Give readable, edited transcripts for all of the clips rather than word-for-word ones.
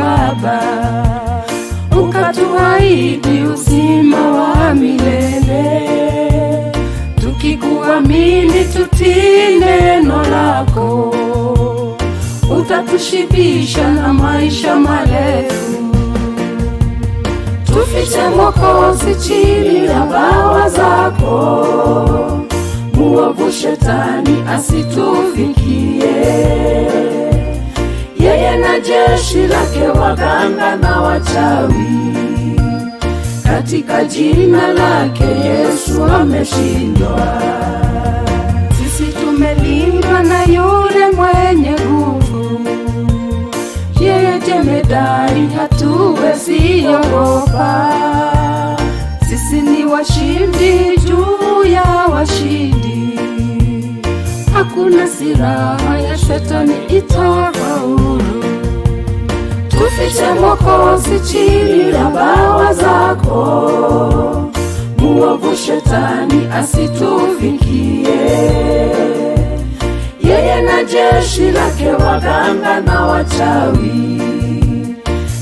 msalaba, ukatuahidi uzima wa milele. Tukikuamini tutii neno lako, utatushibisha na maisha marefu. Tufiche Mwokozi chini ya bawa zako, muovu shetani asitufikie. Yeye na jeshi lake waganga na wachawi, katika jina lake Yesu ameshindwa. Sisi tumelindwa na yule mwenye nguvu, yeye jemedari, hatuwezi ogopa. Sisi ni washindi juu ya washindi, hakuna silaha ya shetani itafaulu. Tufiche Mwokozi chini ya bawa zako, muovu shetani asitufikie. Yeye na jeshi lake waganga na wachawi,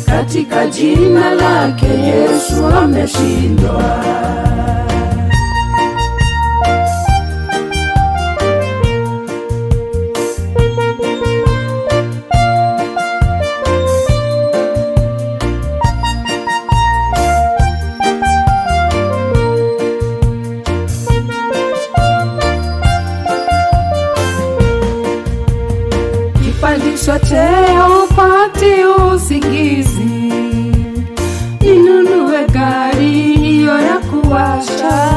katika jina lake Yesu ameshindwa. Pandishwa cheo upati usingizi, ninunue gari hiyo ya kuwasha.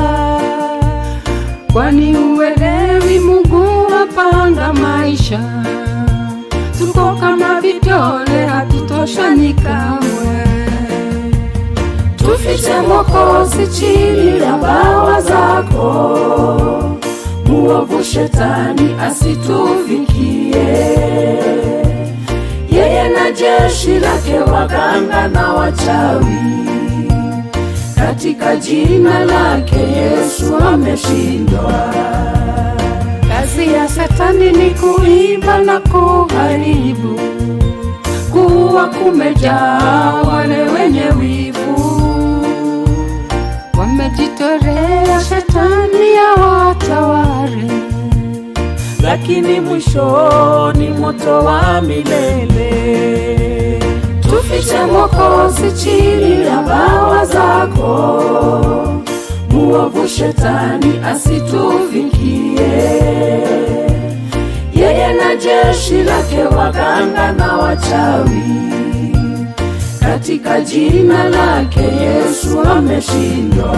Kwani uelewi Mungu apanga maisha, tuko kama vidole hatutoshani kamwe. Tufiche Mwokozi chini ya bawa zako, muovu shetani asitufikie. Yeye na jeshi lake waganga na wachawi, katika jina lake Yesu ameshindwa. Kazi ya Shetani ni kuiba na kuharibu, kuwa kumejaa wale wenye wivu. Wamejitolea Shetani awatawale, lakini mwishoni moto wa milele. Tufiche Mwokozi chini ya bawa zako, muovu shetani asitufikie. Yeye na jeshi lake waganga na wachawi, katika jina lake Yesu ameshindwa.